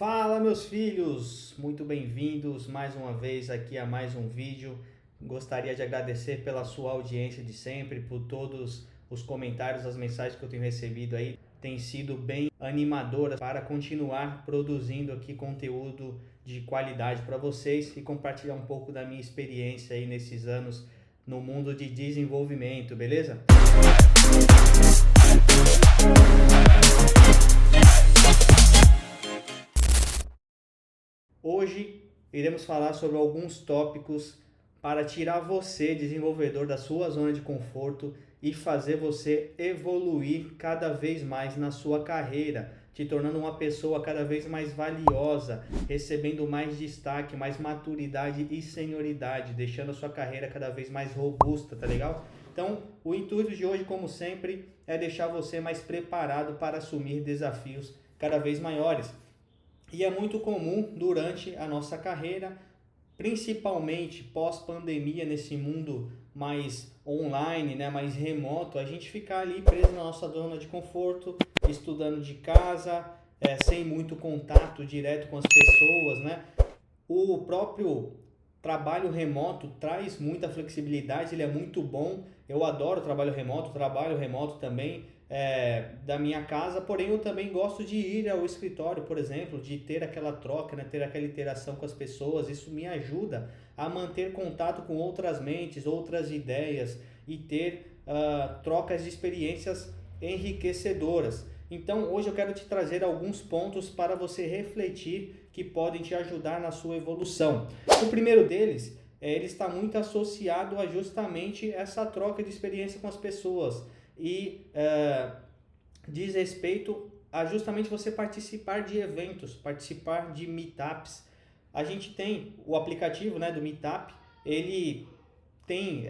Fala, meus filhos! Muito bem-vindos mais uma vez aqui a mais um vídeo. Gostaria de agradecer pela sua audiência de sempre, por todos os comentários, as mensagens que eu tenho recebido aí. Tem sido bem animadoras para continuar produzindo aqui conteúdo de qualidade para vocês e compartilhar um pouco da minha experiência aí nesses anos no mundo de desenvolvimento, beleza? Hoje iremos falar sobre alguns tópicos para tirar você, desenvolvedor, da sua zona de conforto e fazer você evoluir cada vez mais na sua carreira, te tornando uma pessoa cada vez mais valiosa, recebendo mais destaque, mais maturidade e senioridade, deixando a sua carreira cada vez mais robusta, tá legal? Então, o intuito de hoje, como sempre, é deixar você mais preparado para assumir desafios cada vez maiores. E é muito comum durante a nossa carreira, principalmente pós-pandemia, nesse mundo mais online, né, mais remoto, a gente ficar ali preso na nossa zona de conforto, estudando de casa, sem muito contato direto com as pessoas, né? O próprio trabalho remoto traz muita flexibilidade, ele é muito bom. Eu adoro trabalho remoto também da minha casa, porém eu também gosto de ir ao escritório, por exemplo, de ter aquela troca, né, ter aquela interação com as pessoas. Isso me ajuda a manter contato com outras mentes, outras ideias e ter trocas de experiências enriquecedoras. Então, hoje eu quero te trazer alguns pontos para você refletir que podem te ajudar na sua evolução. O primeiro deles, ele está muito associado a justamente essa troca de experiência com as pessoas e diz respeito a justamente você participar de eventos, participar de meetups. A gente tem o aplicativo, né, do Meetup, ele tem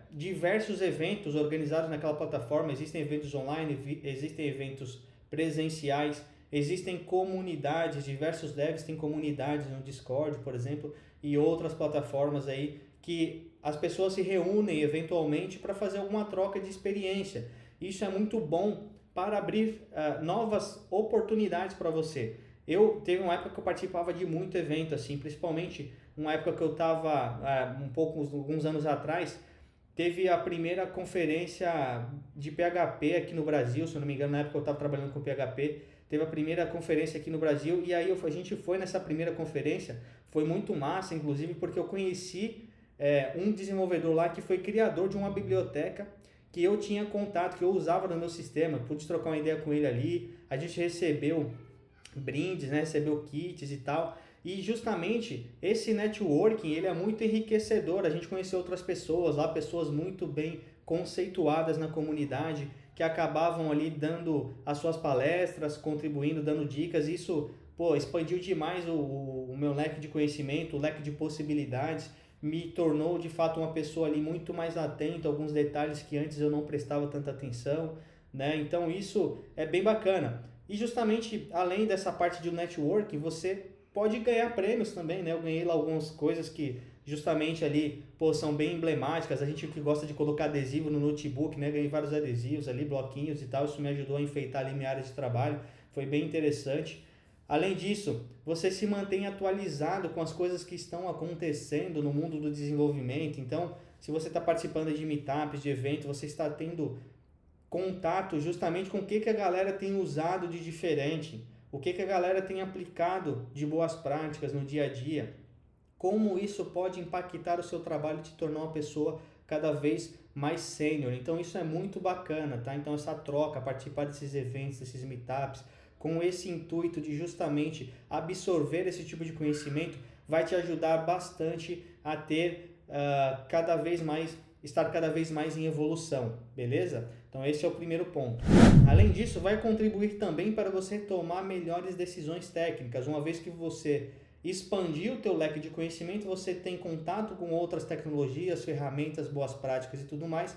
diversos eventos organizados naquela plataforma. Existem eventos online, existem eventos presenciais, existem comunidades, diversos devs têm comunidades no Discord, por exemplo, e outras plataformas aí que as pessoas se reúnem eventualmente para fazer alguma troca de experiência. Isso é muito bom para abrir novas oportunidades para você. Eu teve uma época que eu participava de muito evento, assim, principalmente uma época que eu estava alguns anos atrás, teve a primeira conferência de PHP aqui no Brasil, se eu não me engano, na época eu estava trabalhando com PHP, teve a primeira conferência aqui no Brasil e aí a gente foi nessa primeira conferência, foi muito massa, inclusive, porque eu conheci um desenvolvedor lá que foi criador de uma biblioteca que eu tinha contato, que eu usava no meu sistema, pude trocar uma ideia com ele ali, a gente recebeu brindes, né, recebeu kits e tal. E justamente esse networking, ele é muito enriquecedor. A gente conheceu outras pessoas lá, pessoas muito bem conceituadas na comunidade, que acabavam ali dando as suas palestras, contribuindo, dando dicas. Isso, expandiu demais o meu leque de conhecimento, o leque de possibilidades. Me tornou de fato uma pessoa ali muito mais atenta a alguns detalhes que antes eu não prestava tanta atenção, né? Então isso é bem bacana. E justamente além dessa parte de networking, você pode ganhar prêmios também, né? Eu ganhei lá algumas coisas que justamente ali, são bem emblemáticas. A gente que gosta de colocar adesivo no notebook, né? Ganhei vários adesivos ali, bloquinhos e tal. Isso me ajudou a enfeitar ali minha área de trabalho. Foi bem interessante. Além disso, você se mantém atualizado com as coisas que estão acontecendo no mundo do desenvolvimento. Então, se você está participando de meetups, de eventos, você está tendo contato justamente com o que a galera tem usado de diferente, o que a galera tem aplicado de boas práticas no dia a dia, como isso pode impactar o seu trabalho e te tornar uma pessoa cada vez mais sênior. Então isso é muito bacana, tá? Então essa troca, participar desses eventos, desses meetups, com esse intuito de justamente absorver esse tipo de conhecimento, vai te ajudar bastante a ter estar cada vez mais em evolução, beleza? Então esse é o primeiro ponto. Além disso, vai contribuir também para você tomar melhores decisões técnicas, uma vez que você expandir o teu leque de conhecimento, você tem contato com outras tecnologias, ferramentas, boas práticas e tudo mais.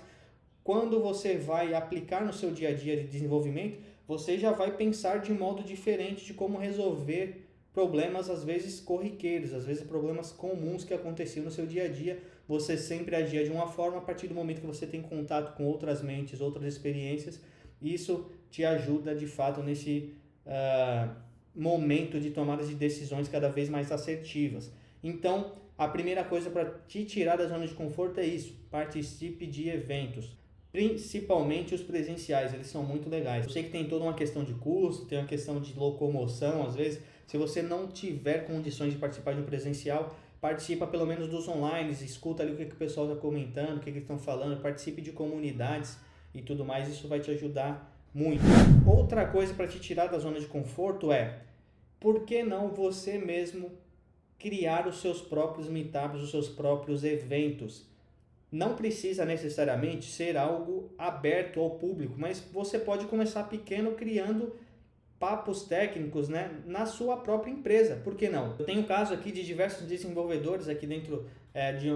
Quando você vai aplicar no seu dia a dia de desenvolvimento, você já vai pensar de modo diferente de como resolver problemas, às vezes corriqueiros, às vezes problemas comuns que aconteciam no seu dia a dia. Você sempre agia de uma forma. A partir do momento que você tem contato com outras mentes, outras experiências, isso te ajuda de fato momento de tomada de decisões cada vez mais assertivas. Então, a primeira coisa para te tirar da zona de conforto é isso: participe de eventos, principalmente os presenciais, eles são muito legais. Eu sei que tem toda uma questão de custo, tem uma questão de locomoção, às vezes, se você não tiver condições de participar de um presencial, participa pelo menos dos online, escuta ali o que o pessoal está comentando, o que eles estão falando, participe de comunidades e tudo mais, isso vai te ajudar muito. Outra coisa para te tirar da zona de conforto é, por que não você mesmo criar os seus próprios meetups, os seus próprios eventos? Não precisa necessariamente ser algo aberto ao público, mas você pode começar pequeno criando papos técnicos, né, na sua própria empresa, por que não? Eu tenho um caso aqui de diversos desenvolvedores aqui dentro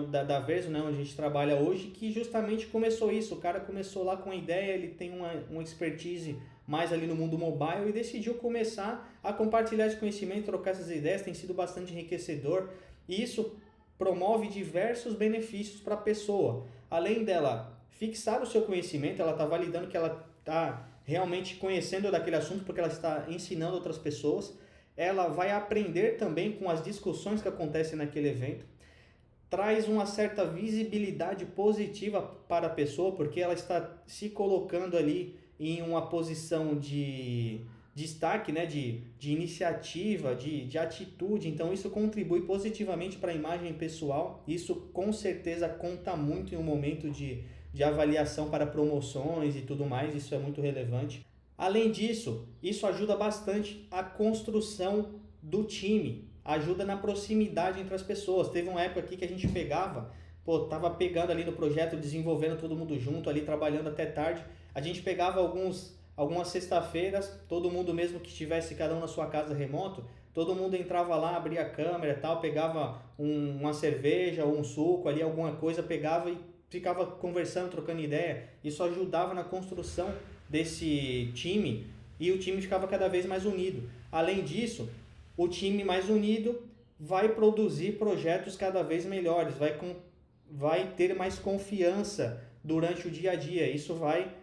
da Verso, né, onde a gente trabalha hoje, que justamente começou isso. O cara começou lá com a ideia, ele tem uma expertise mais ali no mundo mobile e decidiu começar a compartilhar esse conhecimento, trocar essas ideias, tem sido bastante enriquecedor e isso promove diversos benefícios para a pessoa. Além dela fixar o seu conhecimento, ela está validando que ela está realmente conhecendo daquele assunto porque ela está ensinando outras pessoas, ela vai aprender também com as discussões que acontecem naquele evento, traz uma certa visibilidade positiva para a pessoa porque ela está se colocando ali em uma posição de destaque, né, de iniciativa, de atitude, então isso contribui positivamente para a imagem pessoal, isso com certeza conta muito em um momento de avaliação para promoções e tudo mais, isso é muito relevante. Além disso, isso ajuda bastante a construção do time, ajuda na proximidade entre as pessoas. Teve uma época aqui que a gente tava pegando ali no projeto, desenvolvendo todo mundo junto, ali trabalhando até tarde. A gente pegava algumas sexta-feiras, todo mundo mesmo que estivesse cada um na sua casa remoto, todo mundo entrava lá, abria a câmera e tal, pegava uma cerveja ou um suco ali, alguma coisa, pegava e ficava conversando, trocando ideia. Isso ajudava na construção desse time e o time ficava cada vez mais unido. Além disso, o time mais unido vai produzir projetos cada vez melhores, vai ter mais confiança durante o dia a dia. Isso vai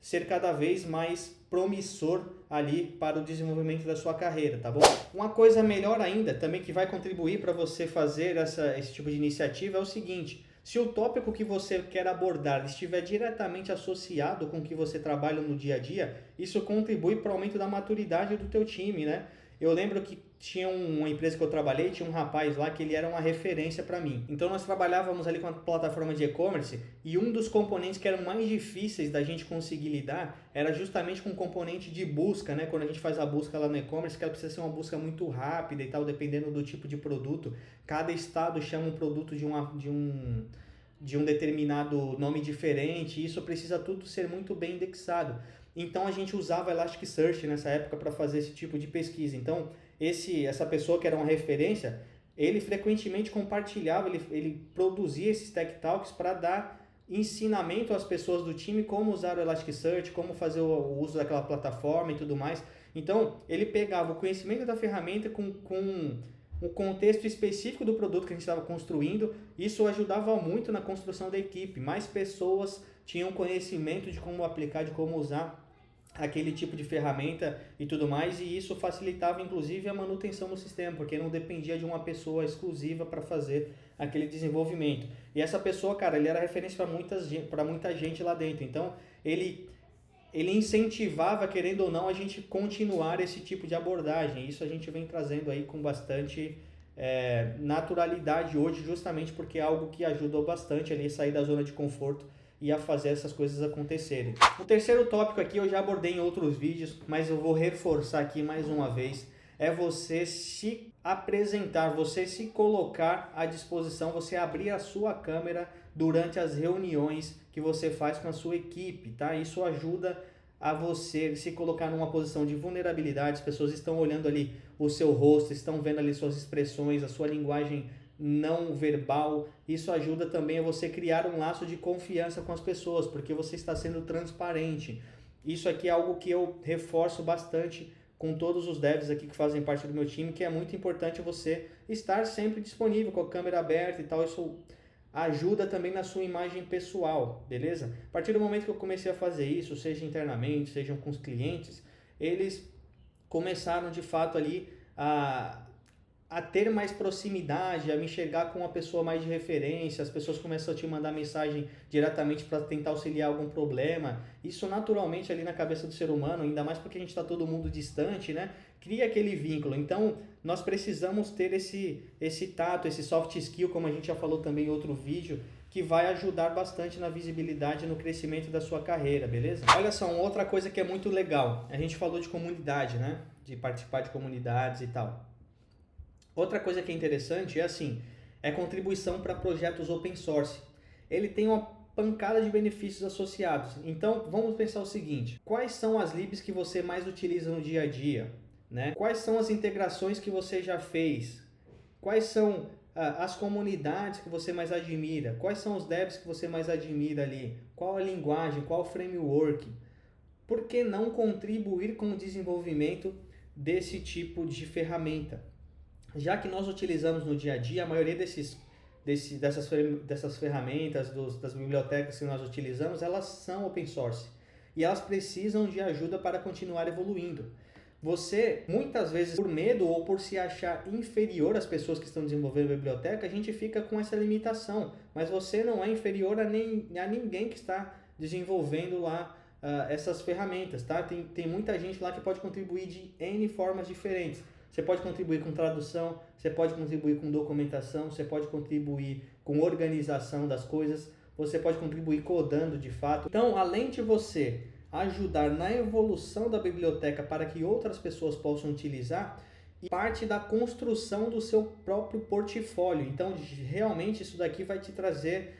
ser cada vez mais promissor ali para o desenvolvimento da sua carreira, tá bom? Uma coisa melhor ainda, também que vai contribuir para você fazer esse tipo de iniciativa é o seguinte: se o tópico que você quer abordar estiver diretamente associado com o que você trabalha no dia a dia, isso contribui para o aumento da maturidade do teu time, né? Eu lembro que tinha uma empresa que eu trabalhei, tinha um rapaz lá que ele era uma referência para mim. Então nós trabalhávamos ali com a plataforma de e-commerce e um dos componentes que eram mais difíceis da gente conseguir lidar era justamente com o componente de busca, né? Quando a gente faz a busca lá no e-commerce, que ela precisa ser uma busca muito rápida e tal, dependendo do tipo de produto. Cada estado chama um produto de um determinado nome diferente, e isso precisa tudo ser muito bem indexado. Então a gente usava Elasticsearch nessa época para fazer esse tipo de pesquisa. Então essa pessoa que era uma referência, ele frequentemente compartilhava, ele produzia esses Tech Talks para dar ensinamento às pessoas do time como usar o Elasticsearch, como fazer o uso daquela plataforma e tudo mais. Então ele pegava o conhecimento da ferramenta com o contexto específico do produto que a gente estava construindo. Isso ajudava muito na construção da equipe. Mais pessoas tinham conhecimento de como aplicar, de como usar aquele tipo de ferramenta e tudo mais, e isso facilitava inclusive a manutenção do sistema, porque não dependia de uma pessoa exclusiva para fazer aquele desenvolvimento. E essa pessoa, cara, ele era referência para muita gente lá dentro. Então ele incentivava, querendo ou não, a gente continuar esse tipo de abordagem. Isso a gente vem trazendo aí com bastante naturalidade hoje, justamente porque é algo que ajudou bastante ali a sair da zona de conforto e a fazer essas coisas acontecerem. O terceiro tópico aqui eu já abordei em outros vídeos, mas eu vou reforçar aqui mais uma vez, é você se apresentar, você se colocar à disposição, você abrir a sua câmera durante as reuniões que você faz com a sua equipe, tá? Isso ajuda a você se colocar numa posição de vulnerabilidade, as pessoas estão olhando ali o seu rosto, estão vendo ali suas expressões, a sua linguagem não verbal. Isso ajuda também a você criar um laço de confiança com as pessoas, porque você está sendo transparente. Isso aqui é algo que eu reforço bastante com todos os devs aqui que fazem parte do meu time, que é muito importante você estar sempre disponível com a câmera aberta e tal. Isso ajuda também na sua imagem pessoal, beleza? A partir do momento que eu comecei a fazer isso, seja internamente, seja com os clientes, eles começaram de fato ali a ter mais proximidade, a me enxergar com uma pessoa mais de referência, as pessoas começam a te mandar mensagem diretamente para tentar auxiliar algum problema. Isso naturalmente ali na cabeça do ser humano, ainda mais porque a gente está todo mundo distante, né? Cria aquele vínculo. Então, nós precisamos ter esse tato, esse soft skill, como a gente já falou também em outro vídeo, que vai ajudar bastante na visibilidade e no crescimento da sua carreira, beleza? Olha só, uma outra coisa que é muito legal. A gente falou de comunidade, né? De participar de comunidades e tal. Outra coisa que é interessante é contribuição para projetos open source. Ele tem uma pancada de benefícios associados. Então, vamos pensar o seguinte: quais são as libs que você mais utiliza no dia a dia, né? Quais são as integrações que você já fez? Quais são as comunidades que você mais admira? Quais são os devs que você mais admira ali? Qual a linguagem? Qual o framework? Por que não contribuir com o desenvolvimento desse tipo de ferramenta? Já que nós utilizamos no dia a dia, a maioria dessas ferramentas, das bibliotecas que nós utilizamos, elas são open source. E elas precisam de ajuda para continuar evoluindo. Você, muitas vezes, por medo ou por se achar inferior às pessoas que estão desenvolvendo a biblioteca, a gente fica com essa limitação. Mas você não é inferior a ninguém que está desenvolvendo lá essas ferramentas, tá? Tem muita gente lá que pode contribuir de N formas diferentes. Você pode contribuir com tradução, você pode contribuir com documentação, você pode contribuir com organização das coisas, você pode contribuir codando de fato. Então, além de você ajudar na evolução da biblioteca para que outras pessoas possam utilizar, e parte da construção do seu próprio portfólio. Então, realmente isso daqui vai te trazer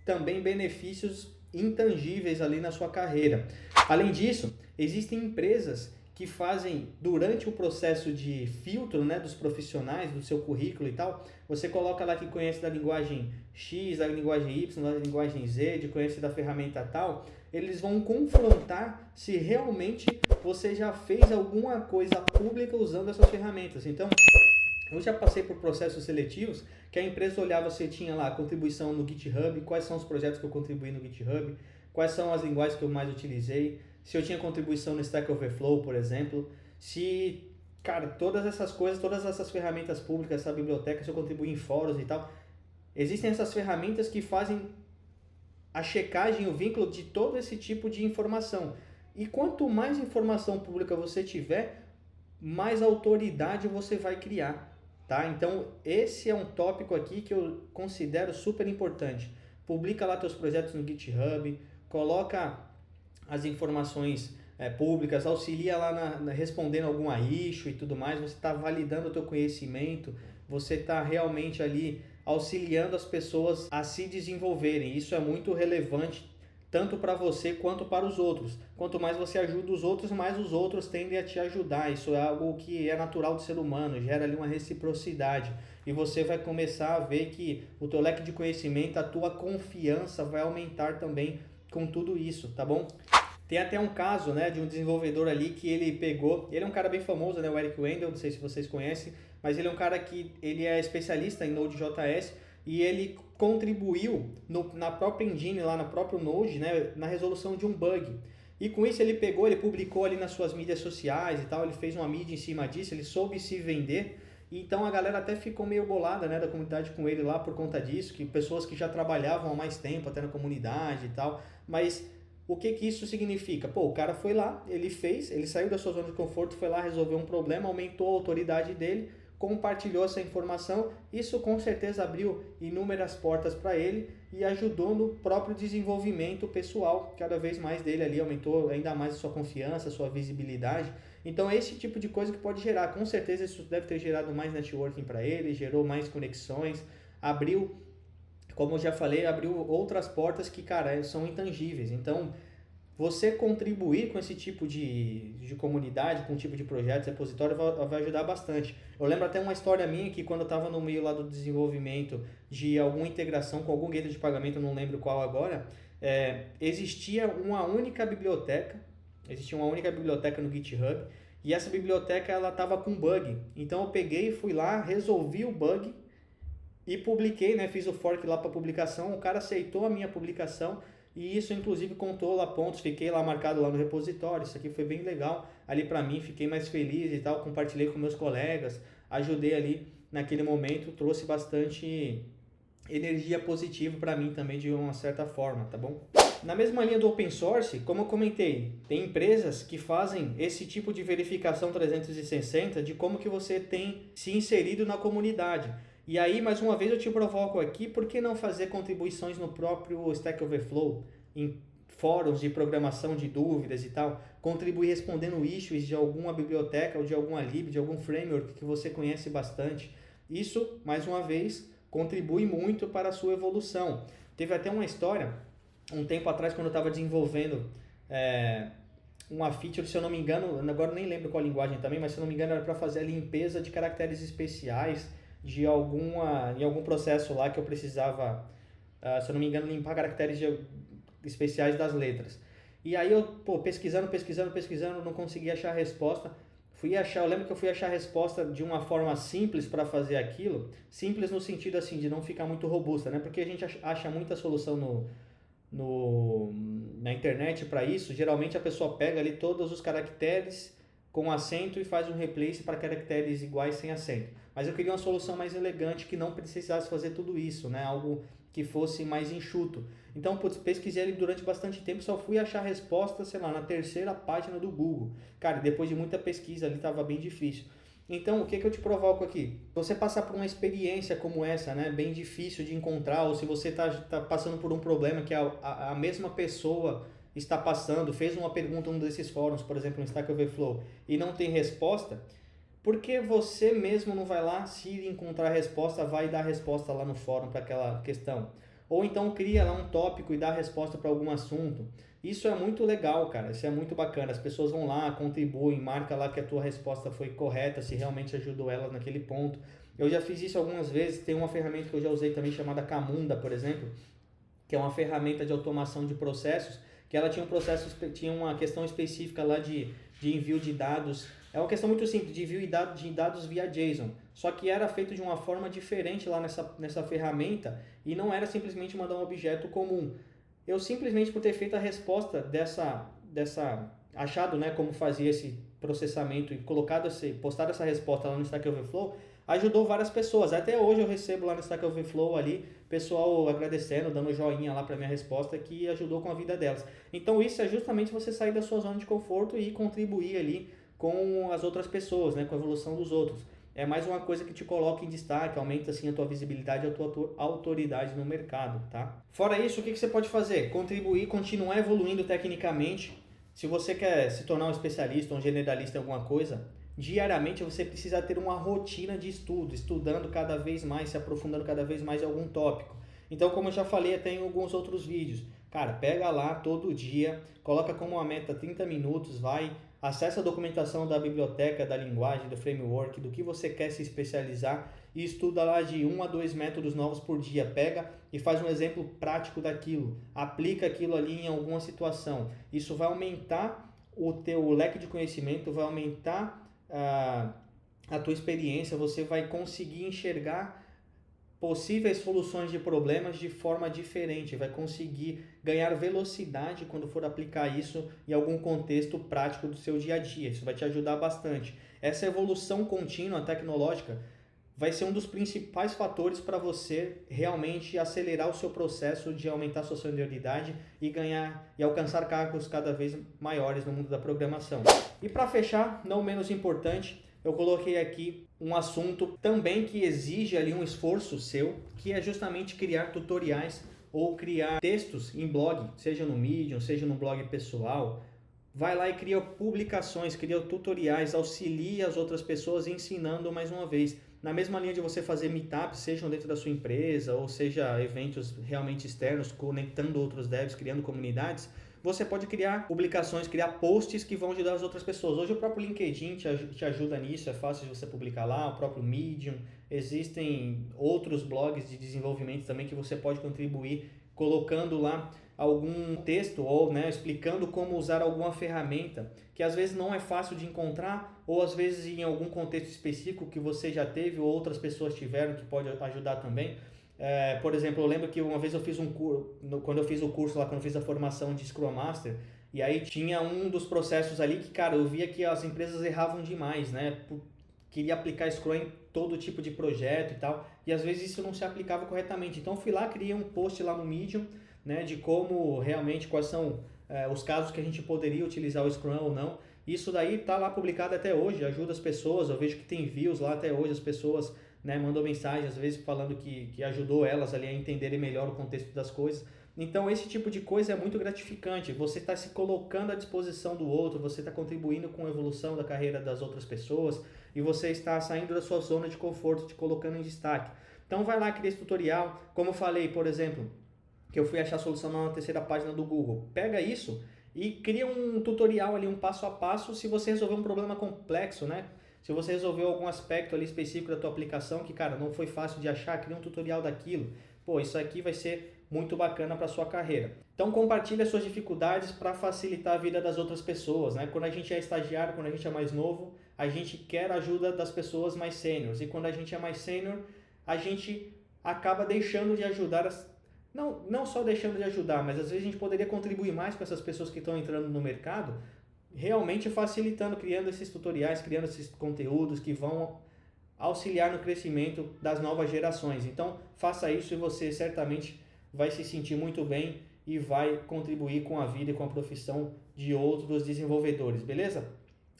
também benefícios intangíveis ali na sua carreira. Além disso, existem empresas que fazem, durante o processo de filtro, né, dos profissionais, do seu currículo e tal, você coloca lá que conhece da linguagem X, da linguagem Y, da linguagem Z, de conhece da ferramenta tal, eles vão confrontar se realmente você já fez alguma coisa pública usando essas ferramentas. Então, eu já passei por processos seletivos que a empresa olhava se tinha lá contribuição no GitHub, quais são os projetos que eu contribuí no GitHub, quais são as linguagens que eu mais utilizei, se eu tinha contribuição no Stack Overflow, por exemplo, se, cara, todas essas coisas, todas essas ferramentas públicas, essa biblioteca, se eu contribuí em fóruns e tal, existem essas ferramentas que fazem a checagem, o vínculo de todo esse tipo de informação. E quanto mais informação pública você tiver, mais autoridade você vai criar, tá? Então, esse é um tópico aqui que eu considero super importante. Publica lá teus projetos no GitHub, coloca as informações públicas, auxilia lá respondendo alguma issue e tudo mais, você está validando o teu conhecimento, você está realmente ali auxiliando as pessoas a se desenvolverem. Isso é muito relevante tanto para você quanto para os outros. Quanto mais você ajuda os outros, mais os outros tendem a te ajudar. Isso é algo que é natural do ser humano, gera ali uma reciprocidade. E você vai começar a ver que o teu leque de conhecimento, a tua confiança vai aumentar também com tudo isso, tá bom? Tem até um caso, né, de um desenvolvedor ali que ele pegou, ele é um cara bem famoso, né, o Eric Wendell, não sei se vocês conhecem, mas ele é um cara que ele é especialista em Node.js e ele contribuiu na própria engine, lá no próprio Node, né, na resolução de um bug. E com isso ele pegou, ele publicou ali nas suas mídias sociais e tal, ele fez uma mídia em cima disso, ele soube se vender. Então a galera até ficou meio bolada, né, da comunidade com ele lá por conta disso, que pessoas que já trabalhavam há mais tempo até na comunidade e tal, mas o que isso significa? Pô, o cara foi lá, ele saiu da sua zona de conforto, foi lá, resolveu um problema, aumentou a autoridade dele, compartilhou essa informação, isso com certeza abriu inúmeras portas para ele e ajudou no próprio desenvolvimento pessoal, cada vez mais dele ali, aumentou ainda mais a sua confiança, a sua visibilidade. Então é esse tipo de coisa que pode gerar, com certeza isso deve ter gerado mais networking para ele, gerou mais conexões, abriu, como eu já falei, abriu outras portas que, cara, são intangíveis. Então, você contribuir com esse tipo de comunidade, com um tipo de projeto, repositório, vai ajudar bastante. Eu lembro até uma história minha que quando eu estava no meio lá do desenvolvimento de alguma integração com algum gateway de pagamento, eu não lembro qual agora, existia uma única biblioteca no GitHub, e essa biblioteca ela estava com bug. Então eu peguei, fui lá, resolvi o bug e publiquei, né? Fiz o fork lá para publicação, o cara aceitou a minha publicação e isso inclusive contou lá pontos, fiquei lá marcado lá no repositório, isso aqui foi bem legal ali para mim, fiquei mais feliz e tal, compartilhei com meus colegas, ajudei ali naquele momento, trouxe bastante energia positiva para mim também de uma certa forma, tá bom? Na mesma linha do open source, como eu comentei, tem empresas que fazem esse tipo de verificação 360 de como que você tem se inserido na comunidade. E aí, mais uma vez, eu te provoco aqui, por que não fazer contribuições no próprio Stack Overflow, em fóruns de programação de dúvidas e tal, contribuir respondendo issues de alguma biblioteca ou de alguma lib, de algum framework que você conhece bastante. Isso, mais uma vez, contribui muito para a sua evolução. Teve até uma história, um tempo atrás, quando eu estava desenvolvendo uma feature, se eu não me engano, agora nem lembro qual linguagem também, mas se eu não me engano era para fazer a limpeza de caracteres especiais em algum processo lá que eu precisava, se eu não me engano, limpar caracteres especiais das letras. E aí eu, pesquisando, não consegui achar a resposta. Eu lembro que eu fui achar a resposta de uma forma simples para fazer aquilo, simples no sentido assim, de não ficar muito robusta, né? Porque a gente acha muita solução na internet para isso. Geralmente a pessoa pega ali todos os caracteres com acento e faz um replace para caracteres iguais sem acento. Mas eu queria uma solução mais elegante que não precisasse fazer tudo isso, né? Algo que fosse mais enxuto. Então, pesquisei ali durante bastante tempo, só fui achar a resposta, sei lá, na terceira página do Google. Cara, depois de muita pesquisa ali, estava bem difícil. Então, o que eu te provoco aqui? Você passar por uma experiência como essa, né, bem difícil de encontrar, ou se você tá passando por um problema que a mesma pessoa está passando, fez uma pergunta em um desses fóruns, por exemplo, no Stack Overflow, e não tem resposta, por que você mesmo não vai lá, se encontrar a resposta, vai dar a resposta lá no fórum para aquela questão? Ou então cria lá um tópico e dá a resposta para algum assunto. Isso é muito legal, cara. Isso é muito bacana. As pessoas vão lá, contribuem, marca lá que a tua resposta foi correta, se realmente ajudou elas naquele ponto. Eu já fiz isso algumas vezes. Tem uma ferramenta que eu já usei também chamada Camunda, por exemplo, que é uma ferramenta de automação de processos, que ela tinha uma questão específica lá de envio de dados. É uma questão muito simples, de envio de dados via JSON. Só que era feito de uma forma diferente lá nessa ferramenta e não era simplesmente mandar um objeto comum. Eu simplesmente, por ter feito a resposta achado, né, como fazia esse processamento e postado essa resposta lá no Stack Overflow, ajudou várias pessoas. Até hoje eu recebo lá no Stack Overflow ali, pessoal agradecendo, dando joinha lá para minha resposta, que ajudou com a vida delas. Então isso é justamente você sair da sua zona de conforto e contribuir ali com as outras pessoas, né, com a evolução dos outros. É mais uma coisa que te coloca em destaque, aumenta assim a tua visibilidade e a tua autoridade no mercado, tá? Fora isso, o que você pode fazer? Contribuir, continuar evoluindo tecnicamente. Se você quer se tornar um especialista, um generalista em alguma coisa, diariamente você precisa ter uma rotina de estudo, estudando cada vez mais, se aprofundando cada vez mais em algum tópico. Então, como eu já falei até em alguns outros vídeos, cara, pega lá todo dia, coloca como uma meta 30 minutos, acessa a documentação da biblioteca, da linguagem, do framework, do que você quer se especializar e estuda lá de 1 a 2 métodos novos por dia. Pega e faz um exemplo prático daquilo, aplica aquilo ali em alguma situação. Isso vai aumentar o teu leque de conhecimento, vai aumentar a tua experiência, você vai conseguir enxergar possíveis soluções de problemas de forma diferente, vai conseguir ganhar velocidade quando for aplicar isso em algum contexto prático do seu dia a dia. Isso vai te ajudar bastante. Essa evolução contínua tecnológica vai ser um dos principais fatores para você realmente acelerar o seu processo de aumentar a sua senioridade e ganhar e alcançar cargos cada vez maiores no mundo da programação. E para fechar, não menos importante, eu coloquei aqui um assunto também que exige ali um esforço seu, que é justamente criar tutoriais ou criar textos em blog, seja no Medium, seja no blog pessoal. Vai lá e cria publicações, cria tutoriais, auxilia as outras pessoas ensinando mais uma vez. Na mesma linha de você fazer meetups, sejam dentro da sua empresa ou seja eventos realmente externos, conectando outros devs, criando comunidades, você pode criar publicações, criar posts que vão ajudar as outras pessoas. Hoje o próprio LinkedIn te ajuda nisso, é fácil de você publicar lá, o próprio Medium. Existem outros blogs de desenvolvimento também que você pode contribuir colocando lá algum texto ou explicando como usar alguma ferramenta que às vezes não é fácil de encontrar ou às vezes em algum contexto específico que você já teve ou outras pessoas tiveram que pode ajudar também. Por exemplo, eu lembro que uma vez eu fiz quando eu fiz o curso lá, quando eu fiz a formação de Scrum Master, e aí tinha um dos processos ali que, cara, eu via que as empresas erravam demais, né? Queria aplicar Scrum em todo tipo de projeto e tal, e às vezes isso não se aplicava corretamente. Então eu fui lá, criei um post lá no Medium, né, de como realmente, quais são os casos que a gente poderia utilizar o Scrum ou não. Isso daí tá lá publicado até hoje, ajuda as pessoas, eu vejo que tem views lá até hoje, as pessoas, né, mandam mensagem às vezes falando que ajudou elas ali a entenderem melhor o contexto das coisas. Então esse tipo de coisa é muito gratificante, você está se colocando à disposição do outro, você está contribuindo com a evolução da carreira das outras pessoas e você está saindo da sua zona de conforto, te colocando em destaque. Então vai lá, cria esse tutorial, como eu falei, por exemplo, que eu fui achar a solução na terceira página do Google. Pega isso e cria um tutorial ali, um passo a passo, se você resolver um problema complexo, né? Se você resolveu algum aspecto ali específico da tua aplicação que, cara, não foi fácil de achar, cria um tutorial daquilo. Pô, isso aqui vai ser muito bacana para sua carreira. Então compartilhe as suas dificuldades para facilitar a vida das outras pessoas, né? Quando a gente é estagiário, quando a gente é mais novo, a gente quer a ajuda das pessoas mais sêniores. E quando a gente é mais sênior, a gente acaba deixando de ajudar não só deixando de ajudar, mas às vezes a gente poderia contribuir mais com essas pessoas que estão entrando no mercado, realmente facilitando, criando esses tutoriais, criando esses conteúdos que vão auxiliar no crescimento das novas gerações. Então faça isso e você certamente vai se sentir muito bem e vai contribuir com a vida e com a profissão de outros desenvolvedores, beleza?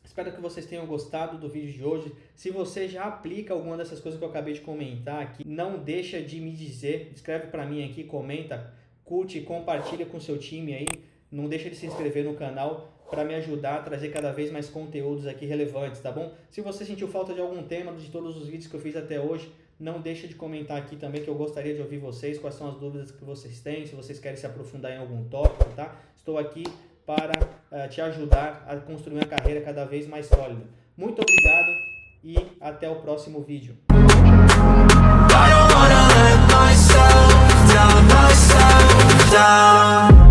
Espero que vocês tenham gostado do vídeo de hoje. Se você já aplica alguma dessas coisas que eu acabei de comentar aqui, não deixa de me dizer, escreve para mim aqui, comenta, curte e compartilha com seu time aí. Não deixa de se inscrever no canal para me ajudar a trazer cada vez mais conteúdos aqui relevantes, tá bom? Se você sentiu falta de algum tema de todos os vídeos que eu fiz até hoje, não deixa de comentar aqui também, que eu gostaria de ouvir vocês, quais são as dúvidas que vocês têm, se vocês querem se aprofundar em algum tópico, tá? Estou aqui para te ajudar a construir uma carreira cada vez mais sólida. Muito obrigado e até o próximo vídeo. I don't wanna let myself down.